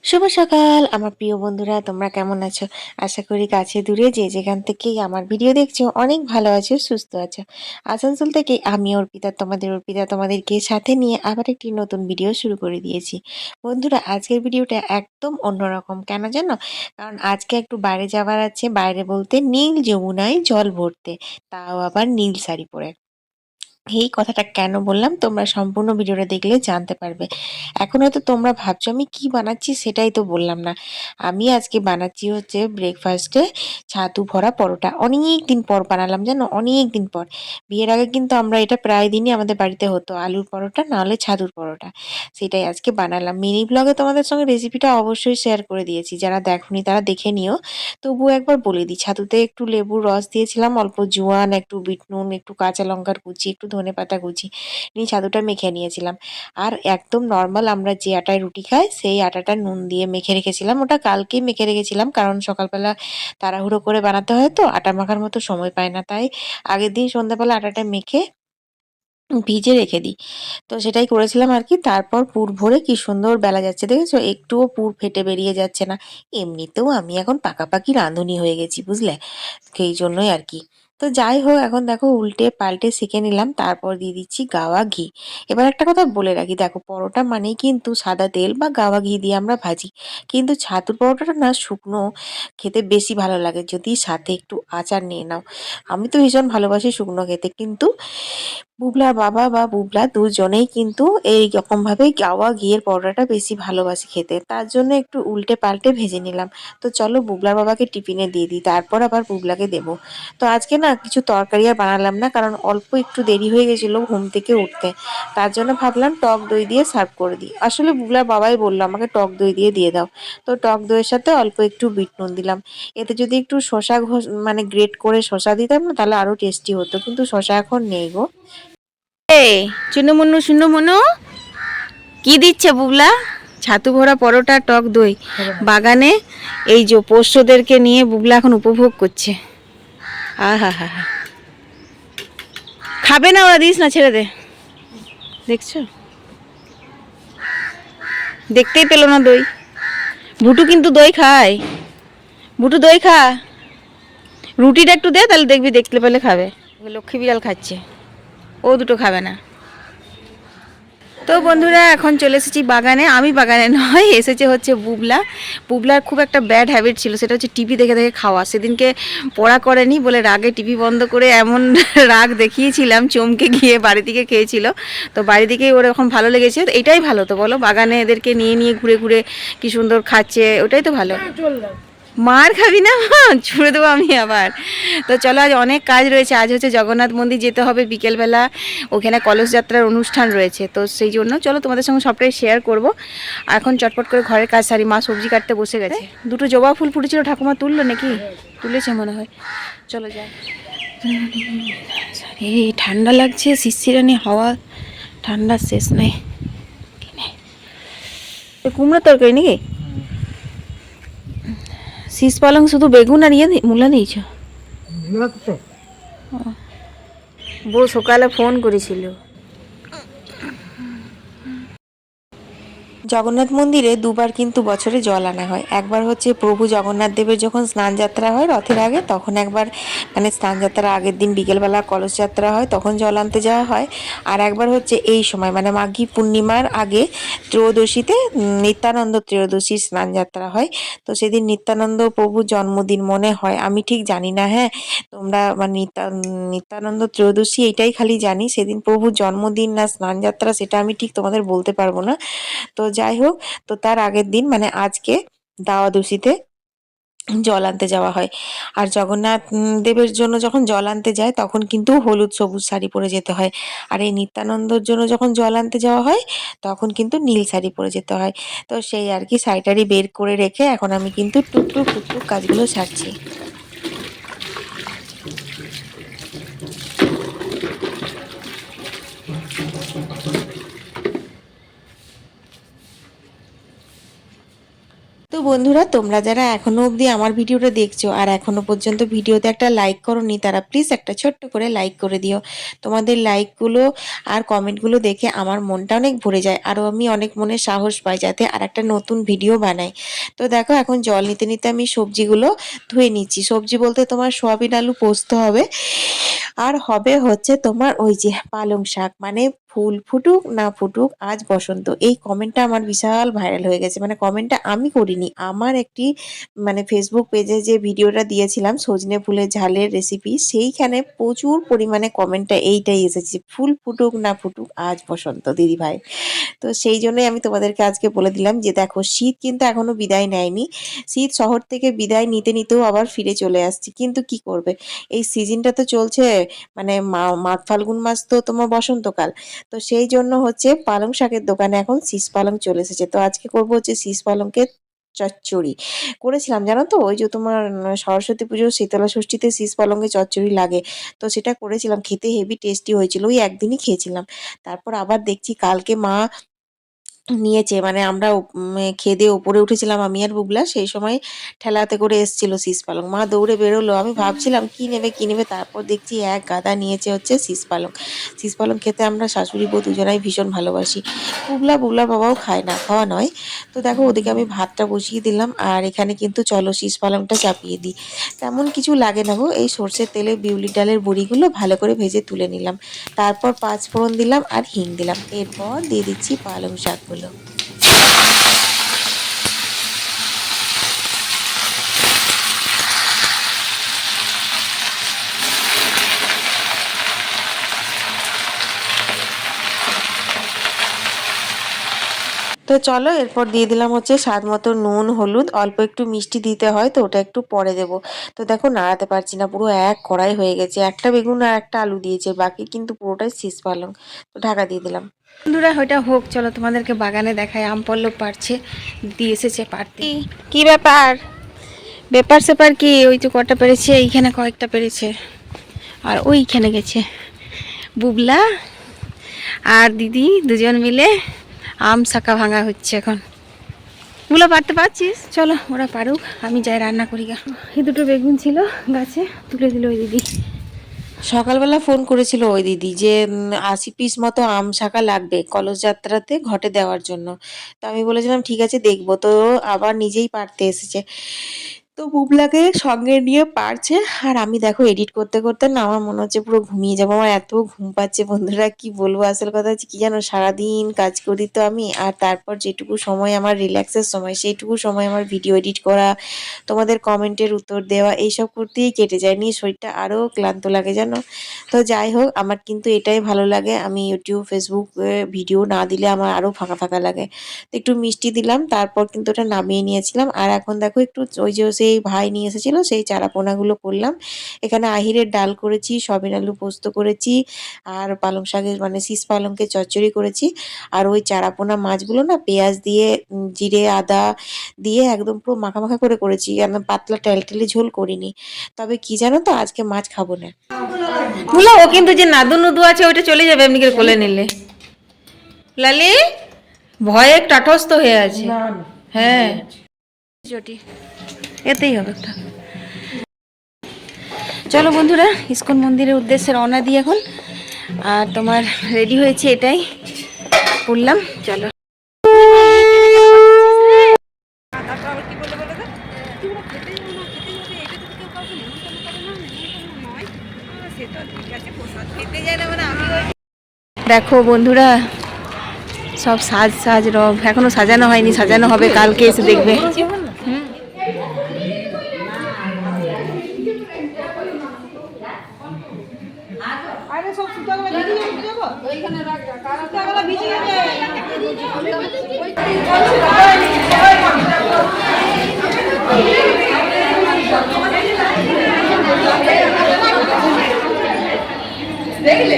শুভ সকাল আমার প্রিয় বন্ধুরা, তোমরা কেমন আছো? আশা করি কাছে দূরে যে যেখান থেকেই আমার ভিডিও দেখছো অনেক ভালো আছো, সুস্থ আছো। আসানসোল থেকে আমি অর্পিতা তোমাদেরকে সাথে নিয়ে আবার একটি নতুন ভিডিও শুরু করে দিয়েছি। বন্ধুরা, আজকের ভিডিওটা একদম অন্যরকম, কেন জানো? কারণ আজকে একটু বাইরে যাওয়ার আছে, বাইরে বলতে নীল যমুনায় জল ভরতে, তাও আবার নীল শাড়ি পরে। এই কথাটা কেন বললাম তোমরা সম্পূর্ণ ভিডিওটা দেখলে জানতে পারবে। এখন হয়তো তোমরা ভাবছো আমি কি বানাচ্ছি, সেটাই তো বললাম না। আমি আজকে বানাচ্ছি হচ্ছে ব্রেকফাস্টে ছাতু ভরা পরোটা। অনেক দিন পর বানালাম, জানো, অনেক দিন পর। বিয়ের আগে কিন্তু আমরা এটা প্রায় দিনই আমাদের বাড়িতে হতো, আলুর পরোটা নাহলে ছাতুর পরোটা। সেটাই আজকে বানালাম। মিনি ব্লগে তোমাদের সঙ্গে রেসিপিটা অবশ্যই শেয়ার করে দিয়েছি, যারা দেখোনি তারা দেখে নিও। তবুও একবার বলে দিই, ছাতুতে একটু লেবুর রস দিয়েছিলাম, অল্প জোয়ান, একটু বিট নুন, একটু কাঁচা লঙ্কার কুচি, একটু ধনেপাতা কুচি নিয়ে ছাতুটা মেখে নিয়েছিলাম। আর একদম নর্মাল আমরা যে আটায় রুটি খাই সেই আটাটা নুন দিয়ে মেখে রেখেছিলাম। ওটা কালকেই মেখে রেখেছিলাম, কারণ সকালবেলা তাড়াহুড়ো করে বানাতে হয় তো, আটা মাখার মতো সময় পায় না, তাই আগের দিন সন্ধ্যাবেলা আটাটা মেখে ভিজে রেখে দিই। তো সেটাই করেছিলাম আর কি। তারপর পুর ভরে কি সুন্দর বেলা যাচ্ছে, দেখেছো? একটুও পুর ফেটে বেরিয়ে যাচ্ছে না। এমনিতেও আমি এখন পাকাপাকি রাঁধুনি হয়ে গেছি, বুঝলে? সেই জন্যই আর কি। তো যাই হোক, এখন দেখো উল্টে পাল্টে শিখে নিলাম, তারপর দিয়ে দিচ্ছি গাওয়া ঘি। এবার একটা কথা বলে রাখি, দেখো, পরোটা মানেই কিন্তু সাদা তেল বা গাওয়া ঘি দিয়ে আমরা ভাজি, কিন্তু ছাতুর পরোটাটা না শুকনো খেতে বেশি ভালো লাগে, যদি সাথে একটু আচার নিয়ে নাও। আমি তো ভীষণ ভালোবাসি শুকনো খেতে, কিন্তু বুবলার বাবা বা বুবলা দুজনেই কিন্তু এই রকম ভাবে গাওয়া ঘিয়ের পরোটাটা বেশি ভালোবাসে খেতে, তার জন্য একটু উল্টে পাল্টে ভেজে নিলাম। তো চলো বুবলার বাবাকে টিফিনে দিয়ে দিই, তারপর আবার বুবলাকে দেবো। তো আজকে না কিছু তরকারি আর বানালাম না, কারণ অল্প একটু দেরি হয়ে গেছিলো ঘুম থেকে উঠতে। তার জন্য ভাবলাম টক দই দিয়ে সার্ভ করে দিই। আসলে বুবলার বাবাই বললো আমাকে টক দই দিয়ে দাও। তো টক দইয়ের সাথে অল্প একটু বিট নুন দিলাম। এতে যদি একটু শশা মানে গ্রেট করে শশা দিতাম না, তাহলে আরো টেস্টি হতো, কিন্তু শশা এখন নেই গো। এই চুনুমুনু শুনুমুনু কি দিচ্ছে বুবলা? ছাতু ভরা পরোটা, টক দই, বাগানে এই যে পোষ্যদেরকে নিয়ে বুবলা এখন উপভোগ করছে। আহা হা হা, খাবে না ওরা, দিস না, ছেড়ে দে। দেখছো, দেখতেই পেলো না দই। ভুটু কিন্তু দই খায়। ভুটু দই খা, রুটিটা একটু দে, তাহলে দেখবি, দেখতে পেলে খাবে। লক্ষ্মী বিড়াল খাচ্ছে, ও দুটো খাবে না। তো বন্ধুরা, এখন চলে এসেছি বাগানে। আমি বাগানে নয়, এসেছে হচ্ছে বুবলা। বুবলার খুব একটা ব্যাড হ্যাবিট ছিল, সেটা হচ্ছে টিভি দেখে দেখে খাওয়া। সেদিনকে পড়া করেনি বলে রাগে টিভি বন্ধ করে এমন রাগ দেখিয়েছিলাম, চমকে গিয়ে বাড়ি থেকে খেয়েছিল। তো বাড়ি থেকেই ওর এখন ভালো লেগেছে। এটাই ভালো তো বলো, বাগানে এদেরকে নিয়ে নিয়ে ঘুরে ঘুরে কি সুন্দর খাচ্ছে, ওটাই তো ভালো। মার খাবি না, ছুড়ে দেবো আমি আবার। তো চলো, আজ অনেক কাজ রয়েছে। আজ হচ্ছে জগন্নাথ মন্দির যেতে হবে বিকেলবেলা, ওখানে কলস যাত্রার অনুষ্ঠান রয়েছে। তো সেই জন্য চলো তোমাদের সঙ্গে সবটাই শেয়ার করব। এখন চটপট করে ঘরের কাজ সারি, মা সবজি কাটতে বসে গেছে। দুটো জবা ফুল ফুটেছিল, ঠাকুমা তুললো নাকি? তুলেছে মনে হয়। চলো যাই। এই ঠান্ডা লাগছে, শিরশিরানি হাওয়া, ঠান্ডা শেষ নেই। কুমড়োর তরকারি নাকি? শীষ পালং শুধু বেগুন আর মূলা দিয়েছ? বউ সকালে ফোন করেছিল। জগন্নাথ মন্দিরে দুবার কিন্তু বছরে জল আনা হয়। একবার হচ্ছে প্রভু জগন্নাথ দেবের যখন স্নান যাত্রা হয় রথের আগে, তখন একবার, মানে স্নান যাত্রার আগের দিন বিকেলবেলা কলস যাত্রা হয়, তখন জল আনতে যাওয়া হয়। আর একবার হচ্ছে এই সময়, মানে মাঘী পূর্ণিমার আগে ত্রয়োদশীতে, নিত্যানন্দ ত্রয়োদশী স্নান যাত্রা হয়। তো সেদিন নিত্যানন্দ প্রভুর জন্মদিন মনে হয়, আমি ঠিক জানি না। হ্যাঁ, তোমরা মানে নিত্যানন্দ ত্রয়োদশী এইটাই খালি জানি, সেদিন প্রভুর জন্মদিন না স্নান যাত্রা সেটা আমি ঠিক তোমাদের বলতে পারবো না। তো যাই হোক, তো তার আগের দিন মানে আজকে দ্বাদশীতে জল আনতে যাওয়া হয়। আর জগন্নাথ দেবের জন্য যখন জল আনতে যায় তখন কিন্তু হলুদ সবুজ শাড়ি পরে যেতে হয়। আর এই নিত্যানন্দর জন্য যখন জল আনতে যাওয়া হয় তখন কিন্তু নীল শাড়ি পরে যেতে হয়। তো সেই আর কি, শাড়িটারি বের করে রেখে এখন আমি কিন্তু টুকটুক টুকটুক কাজগুলো সারছি। তো তো বন্ধুরা, তোমরা যারা এখনো অবধি আমার ভিডিওটা দেখছো আর এখনো পর্যন্ত ভিডিওতে একটা লাইক করোনি, তারা প্লিজ একটা ছোট্ট করে লাইক করে দিও। তোমাদের লাইকগুলো আর কমেন্টগুলো দেখে আমার মনটা অনেক ভরে যায়, আরও আমি অনেক মনে সাহস পাই যাতে আর একটা নতুন ভিডিও বানাই। তো দেখো, এখন জল নিতে নিতে আমি সবজিগুলো ধুয়ে নিচ্ছি। সবজি বলতে তোমার সয়াবিন আলু পোস্ত হবে, আর হবে হচ্ছে তোমার ওই যে পালং শাক। মানে ফুল ফুটুক না ফুটুক, আজ বসন্ত, এই কমেন্টটা আমার বিশাল ভাইরাল হয়ে গেছে। মানে কমেন্টটা আমি করিনি, আমার একটি মানে ফেসবুক পেজে যে ভিডিওটা দিয়েছিলাম সজনে ফুলের ঝালের রেসিপি, সেইখানে প্রচুর পরিমাণে কমেন্টটা এইটাই এসেছে, ফুল ফুটুক না ফুটুক আজ বসন্ত দিদি ভাই। তো সেই জন্যই আমি তোমাদেরকে আজকে বলে দিলাম যে দেখো, শীত কিন্তু এখনো বিদায় নেয়নি। শীত শহর থেকে বিদায় নিতে নিতেও আবার ফিরে চলে আসছে, কিন্তু কি করবে, এই সিজনটা তো চলছে। মানে মাঘ ফাল্গুন মাস তো তোমার বসন্তকাল। তো সেই জন্য হচ্ছে পালং শাকের দোকানে এখন শীষ পালং চলে এসেছে। তো আজকে করবো হচ্ছে শীষ পালংকে চচ্চড়ি করেছিলাম, জানো তো, ওই যে তোমার সরস্বতী পুজো শীতলা ষষ্ঠীতে শীষ পালংয়ে চচ্চড়ি লাগে। তো সেটা করেছিলাম, খেতে হেভি টেস্টি হয়েছিল, ওই একদিনই খেয়েছিলাম। তারপর আবার দেখছি কালকে মা নিয়েছে, মানে আমরা খেয়ে দিয়ে উপরে উঠেছিলাম আমি আর বুবলা, সেই সময় ঠেলাতে করে এসেছিল শীষ পালং। মা দৌড়ে বেরোলো, আমি ভাবছিলাম কি নেবে কি নেবে, তারপর দেখছি এক গাদা নিয়েছে হচ্ছে শীষ পালং। শীষ পালং খেতে আমরা শাশুড়ি বউ দুজনাই ভীষণ ভালোবাসি। বুবলার বাবাও খায় না, খাওয়া নয়। তো দেখো, ওদিকে আমি ভাতটা বসিয়ে দিলাম, আর এখানে কিন্তু চলো শীষ পালংটা চাপিয়ে দিই। তেমন কিছু লাগে না গো, এই সর্ষের তেলে বিউলির ডালের বড়িগুলো ভালো করে ভেজে তুলে নিলাম, তারপর পাঁচ ফোড়ন দিলাম আর হিং দিলাম, এরপর দিয়ে দিচ্ছি পালং শাকগুলো। তো চলো, এরপর দিয়ে দিলাম হচ্ছে স্বাদ মতো নুন হলুদ, অল্প একটু মিষ্টি দিতে হয়, তো ওটা একটু পরে দেব। তো দেখো, নাড়াতে পারছি না, পুরো এক কড়াই হয়ে গেছে। একটা বেগুন আর একটা আলু দিয়েছে, বাকি কিন্তু পুরোটাই শীষ পালং। তো ঢাকা দিয়ে দিলাম। বন্ধুরা, ওইটা হোক, চলো তোমাদেরকে বাগানে দেখায়। আম পল্লব পারছে, দিয়ে এসেছে পারতে। কি ব্যাপার, ব্যাপার স্যাপার কি? ওই তো কটা পেরেছে, এইখানে কয়েকটা পেরেছে, আর ওইখানে গেছে বুবলা আর দিদি দুজন মিলে আম শাকা ভাঙা হচ্ছে এখন। ওগুলো পারতে পারছিস? চলো ওরা পারুক, আমি যাই রান্না করি গা। এই দুটো বেগুন ছিল গাছে, তুলে দিল ওই দিদি। সকালবেলা ফোন করেছিল ওই দিদি যে ৮০ পিস মতো আম শাকা লাগবে কলস যাত্রাতে ঘটে দেওয়ার জন্য। তো আমি বলেছিলাম ঠিক আছে দেখবো। তো আবার নিজেই পারতে এসেছে, তো বুবলাকে সঙ্গে নিয়ে পারছে। আর আমি দেখো এডিট করতে করতে না, আমার মনে হচ্ছে পুরো ঘুমিয়ে যাবো, আমার এত ঘুম পাচ্ছে বন্ধুরা, কি বলবো। আসল কথা হচ্ছে কি জানো, সারাদিন কাজ করি তো আমি, আর তারপর যেটুকু সময় আমার রিল্যাক্সের সময়, সেইটুকু সময় আমার ভিডিও এডিট করা, তোমাদের কমেন্টের উত্তর দেওয়া, এইসব করতেই কেটে যায়, নিয়ে শরীরটা আরও ক্লান্ত লাগে জানো। তো যাই হোক, আমার কিন্তু এটাই ভালো লাগে, আমি ইউটিউব ফেসবুক ভিডিও না দিলে আমার আরও ফাঁকা ফাঁকা লাগে। তো একটু মিষ্টি দিলাম, তারপর কিন্তু ওটা নামিয়ে নিয়েছিলাম। আর এখন দেখো একটু ওই যে সেই ভাই নিয়ে এসেছিলো সেই চারাপোনাগুলো করলাম। এখানে আহিরের ডাল করেছি, সয়াবিন আলু পোস্ত করেছি, আর পালং শাকের মানে শীষ পালংকে চচ্চড়ি করেছি। আর ওই চারাপোনা মাছগুলো না পেঁয়াজ দিয়ে জিরে আদা দিয়ে একদম পুরো মাখা মাখা করে করেছি, একদম পাতলা টেলটেলে ঝোল করিনি। তবে কি জানো তো, আজকে মাছ খাবো না। বুলা, ও কিন্তু যে নাদু নুদু আছে ওইটা চলে যাবে এমনি করে কোলে নিলে। লালি ভয়ে টাটস্থ হয়ে আছে। হ্যাঁ, চটি এতেই হবে একটা। চলো বন্ধুরা, ইসকন মন্দিরের উদ্দেশ্যে রওনা দিই এখন। আর তোমার রেডি হয়েছে, এটাই বললাম। চলো। দেখো বন্ধুরা, সব সাজ রব এখনো সাজানো হয়নি, সাজানো হবে কালকে, এসে দেখবে। দেখলে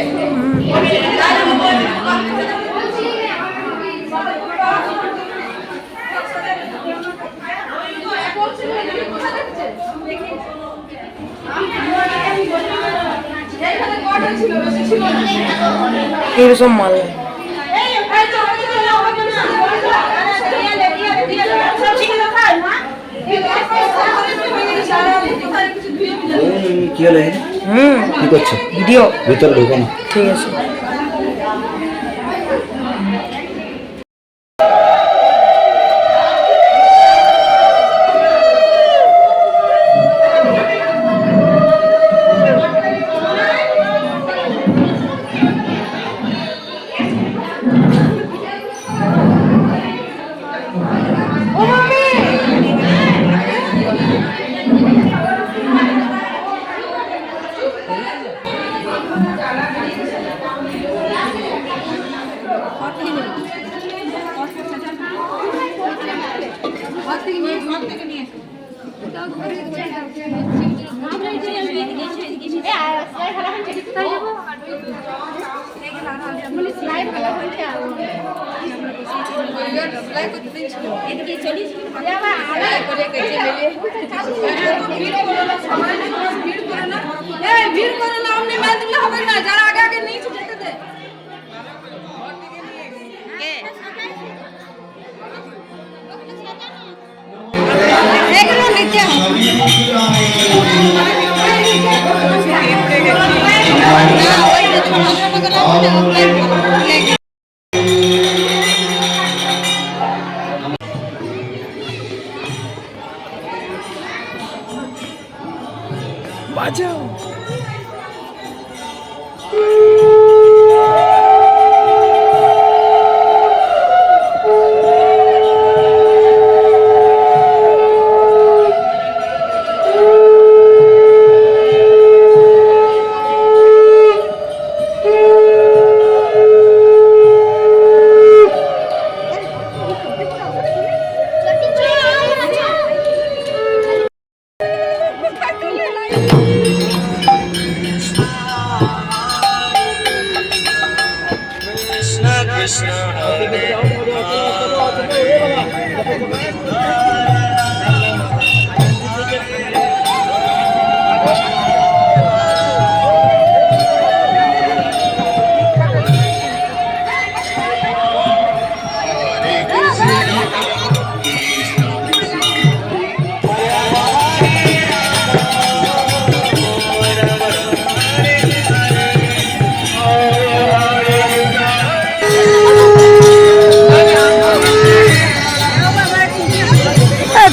এরকম মাল কি হলো এখানে? কি করছো? ভিডিও। ভিতরে ঢুকো না। ঠিক আছে।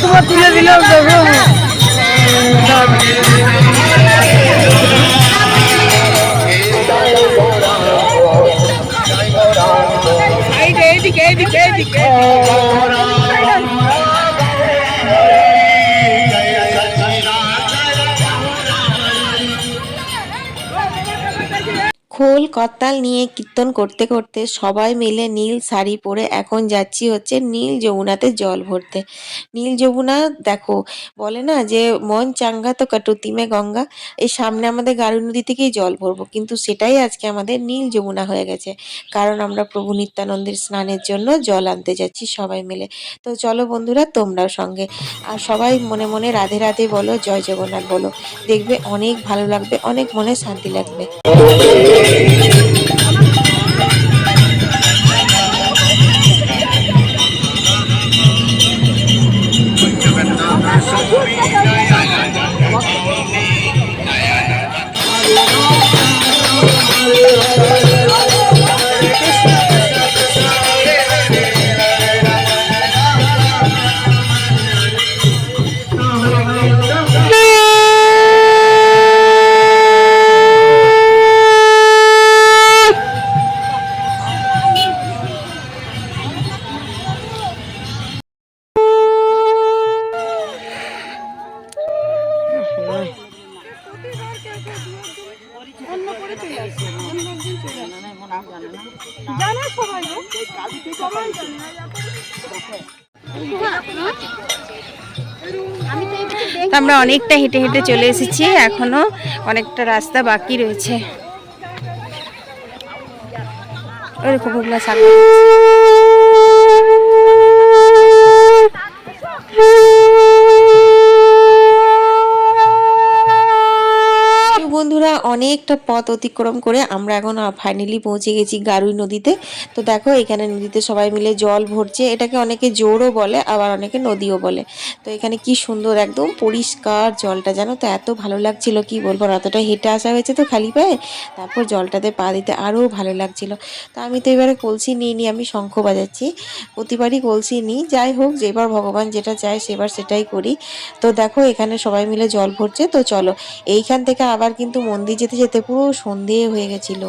তোমার তুলে দিলাম দেখো। এইদিকে এইদিকে এইদিকে খোল করতাল নিয়ে কীর্তন করতে করতে সবাই মিলে নীল শাড়ি পরে এখন যাচ্ছি হচ্ছে নীল যমুনাতে জল ভরতে। নীল যমুনা দেখো, বলে না যে মন চাঙ্গা তো কটুতি মে গঙ্গা, এই সামনে আমাদের গারু নদী থেকেই জল ভরবো, কিন্তু সেটাই আজকে আমাদের নীল যমুনা হয়ে গেছে, কারণ আমরা প্রভু নিত্যানন্দের স্নানের জন্য জল আনতে যাচ্ছি সবাই মিলে। তো চলো বন্ধুরা, তোমরাও সঙ্গে, আর সবাই মনে মনে রাধে রাধে বলো, জয় জগন্নাথ বলো, দেখবে অনেক ভালো লাগবে, অনেক মনে শান্তি লাগবে। আমরা অনেকটা হেঁটে হেঁটে চলে এসেছি, এখনো অনেকটা রাস্তা বাকি রয়েছে। ওরকম শাক বন্ধুরা, অনেক অনেকটা পথ অতিক্রম করে আমরা এখন ফাইনালি পৌঁছে গেছি গারুই নদীতে। তো দেখো এখানে নদীতে সবাই মিলে জল ভরছে, এটাকে অনেকে জোরও বলে আবার অনেকে নদীও বলে। তো এখানে কি সুন্দর একদম পরিষ্কার জলটা, জানো তো এত ভালো লাগছিল কি বলবো। অতটা হেঁটে আসা হয়েছে তো খালি পায়ে, তারপর জলটাতে পা দিতে আরও ভালো লাগছিল। তো আমি তো এবারে কলসি নিইনি, আমি শঙ্খ বাজাচ্ছি। প্রতিবারই কলসি নিই, যাই হোক যেবার ভগবান যেটা চায় সেবার সেটাই করি। তো দেখো এখানে সবাই মিলে জল ভরছে। তো চলো এইখান থেকে আবার কিন্তু মন্দির যেতে যেতে পুরো সন্ধে হয়ে গেছিল।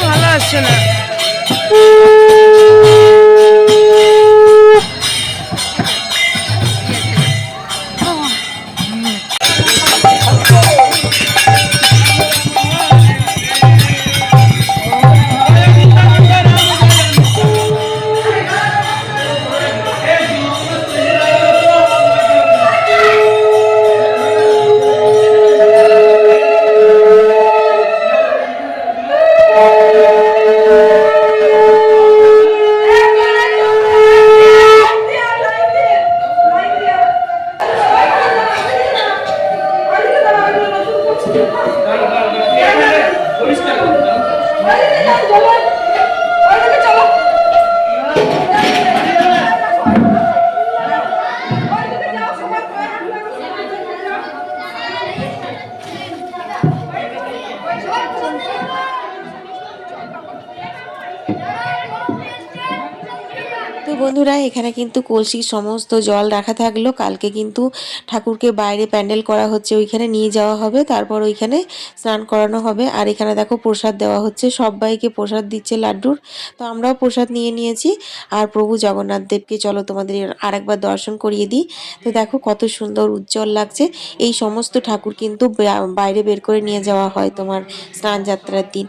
ভালো আসছে না। তো বন্ধুরা এখানে কিন্তু কলসির সমস্ত জল রাখা থাকলো, কালকে কিন্তু ঠাকুরকে বাইরে প্যান্ডেল করা হচ্ছে, ওইখানে নিয়ে যাওয়া হবে, তারপর ওইখানে স্নান করানো হবে। আর এখানে দেখো প্রসাদ দেওয়া হচ্ছে, সবাইকে প্রসাদ দিচ্ছে লাড্ডুর। তো আমরাও প্রসাদ নিয়ে নিয়েছি। আর প্রভু জগন্নাথ দেবকে চলো তোমাদের আরেকবার দর্শন করিয়ে দিই। তো দেখো কত সুন্দর উজ্জ্বল লাগছে। এই সমস্ত ঠাকুর কিন্তু বাইরে বের করে নিয়ে যাওয়া হয় তোমার স্নান যাত্রার দিন,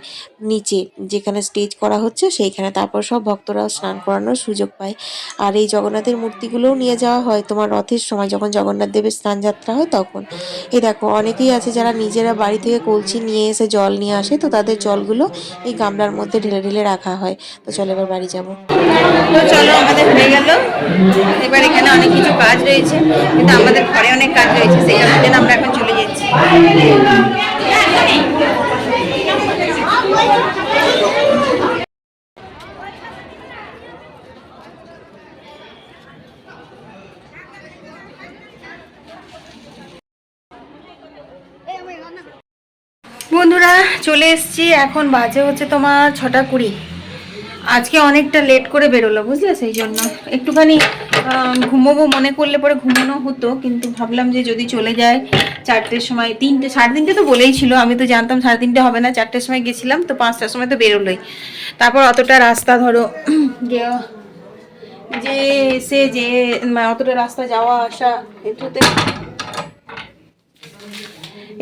নিচে যেখানে স্টেজ করা হচ্ছে সেইখানে, তারপর সব ভক্তরা স্নান করানোর সুযোগ পায়। আর এই জগন্নাথের মূর্তিগুলোও নিয়ে যাওয়া হয় তোমার রথের সময়, যখন জগন্নাথ দেবের স্নান যাত্রা হয় তখন। এই দেখো অনেকেই আছে যারা নিজেরা বাড়ি থেকে কলসি নিয়ে এসে জল নিয়ে আসে, তো তাদের জলগুলো এই গামলার মধ্যে ঢেলে ঢেলে রাখা হয়। তো চলো এবার বাড়ি যাবো। তো চলো আমাদের হয়ে গেল। এবার এখানে অনেক কিছু কাজ রয়েছে, কিন্তু আমাদের ঘরে অনেক কাজ রয়েছে, সেই কারণের জন্য আমরা এখন চলে যাচ্ছি। বন্ধুরা চলে এসেছি, এখন বাজে হচ্ছে তোমার 6:20। আজকে অনেকটা লেট করে বেরোলো বুঝলে, সেই জন্য একটুখানি ঘুমোবো মনে করলে পরে ঘুমানো হতো, কিন্তু ভাবলাম যে যদি চলে যায় 4টের সময়, 3টে 3:30 তো বলেই ছিল, আমি তো জানতাম 3:30 হবে না, 4টের সময় গেছিলাম তো 5টার সময় তো বেরোলোই। তারপর অতটা রাস্তা ধরো যে এসে যে অতটা রাস্তা যাওয়া আসা, এটাতে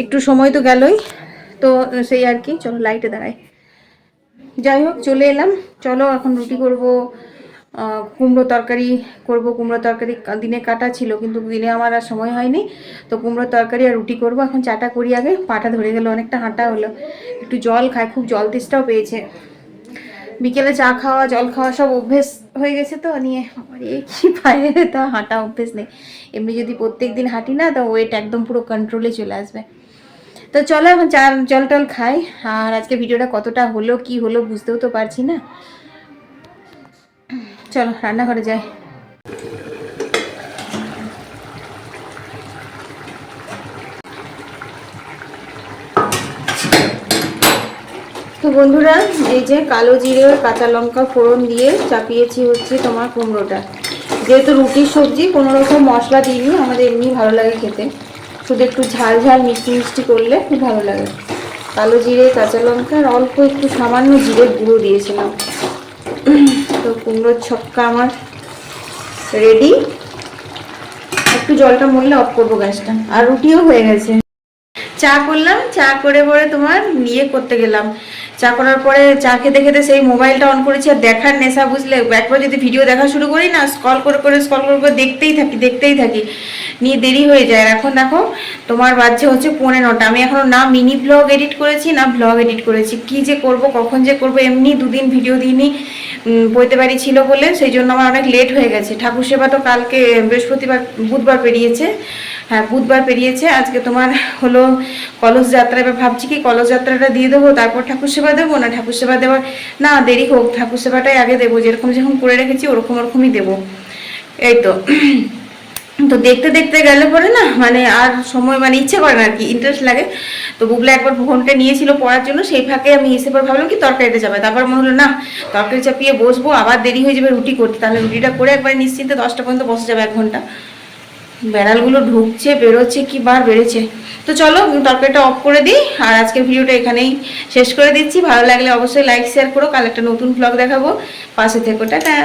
একটু সময় তো গেলই। তো সেই আর কি, চলো লাইটে দাঁড়াই। যাই হোক চলে এলাম। চলো এখন রুটি করব, কুমড়ো তরকারি করব। কুমড়ো তরকারি দিনে কাটা ছিল, কিন্তু দিনে আমার আর সময় হয়নি, তো কুমড়ো তরকারি আর রুটি করব। এখন চাটা করি আগে, পাটা ধরে গেল, অনেকটা হাঁটা হলো। একটু জল খাই, খুব জল তেষ্টাও পেয়েছে। বিকেলে চা খাওয়া জল খাওয়া সব অভ্যেস হয়ে গেছে, তো নিয়ে আমার এই কি পায়ে তা হাঁটা অভ্যেস নেই। এমনি যদি প্রত্যেক দিন হাঁটি না, তো ওয়েট একদম পুরো কন্ট্রোলে চলে আসবে। তো চলো এখন চা জল টল খাই। আর আজকে ভিডিওটা কতটা হলো কি হলো বুঝতেও তো পারছি না। চলো রান্নাঘরে যাই। তো বন্ধুরা, এই যে কালো জিরে কাঁচা লঙ্কা ফোড়ন দিয়ে চাপিয়েছি হচ্ছে তোমার কুমড়োটা। যেহেতু রুটির সবজি, কোনো রকম মশলা দিইনি, আমাদের এমনি ভালো লাগে খেতে, শুধু একটু ঝাল ঝাল মিষ্টি মিষ্টি করলে খুব ভালো লাগে। কালো জিরে কাঁচা লঙ্কা আর অল্প একটু সামান্য জিরে গুঁড়ো দিয়েছিলাম। তো কুমড়োর ছক্কা আমার রেডি। একটু জলটা মরলে অফ করবো গ্যাসটা। আর রুটিও হয়ে গেছে। চা করলাম, চা করে পরে তোমার নিয়ে করতে গেলাম। চা করার পরে চা খেতে খেতে সেই মোবাইলটা অন করেছি, আর দেখার নেশা, বুঝলে, একবার যদি ভিডিও দেখা শুরু করি না, স্ক্রল করে করে দেখতেই থাকি নিয়ে দেরি হয়ে যায়। আর এখন দেখো তোমার বাজছে হচ্ছে 9:15। আমি এখনো না মিনি ব্লগ এডিট করেছি না ব্লগ এডিট করেছি। কি যে করব, কখন যে করব, এমনি দুদিন ভিডিও দিইনি, বইতে বাড়ি ছিল বলে, সেই জন্য আমার অনেক লেট হয়ে গেছে। ঠাকুর সেবা তো কালকে বুধবার পেরিয়েছে, হ্যাঁ বুধবার পেরিয়েছে। আজকে তোমার হলো কলস যাত্রা। এবার ভাবছি কি কলস যাত্রাটা দিয়ে দেবো, তারপর ঠাকুর সেবা দেবো, না ঠাকুর সেবা দেওয়ার না দেরি হোক, ঠাকুর সেবাটাই আগে দেবো। যেরকম করে রেখেছি ওরকমই দেবো। এই তো তো দেখতে দেখতে গেলে পরে না মানে আর সময় মানে ইচ্ছে করে না আর কি, ইন্টারেস্ট লাগে। তো বুবলা একবার ফোনটা নিয়েছিল পড়ার জন্য, সেই ফাঁকে আমি এসে পর ভাবলাম কি তরকারিটা যাবে, তারপর মনে হলো না তরকারি চাপিয়ে বসবো, আবার দেরি হয়ে যাবে রুটি করতে, তাহলে রুটিটা করে একবার নিশ্চিন্তে 10টা পর্যন্ত বসে যাবে, 1 ঘন্টা। বেড়ালগুলো ঢুকছে বেরোচ্ছে, কি বার বেড়েছে। তো চলো তরকারিটা অফ করে দিই, আর আজকের ভিডিওটা এখানেই শেষ করে দিচ্ছি। ভালো লাগলে অবশ্যই লাইক শেয়ার করো। কাল একটা নতুন ব্লগ দেখাবো, পাশে থেকো। টাটা।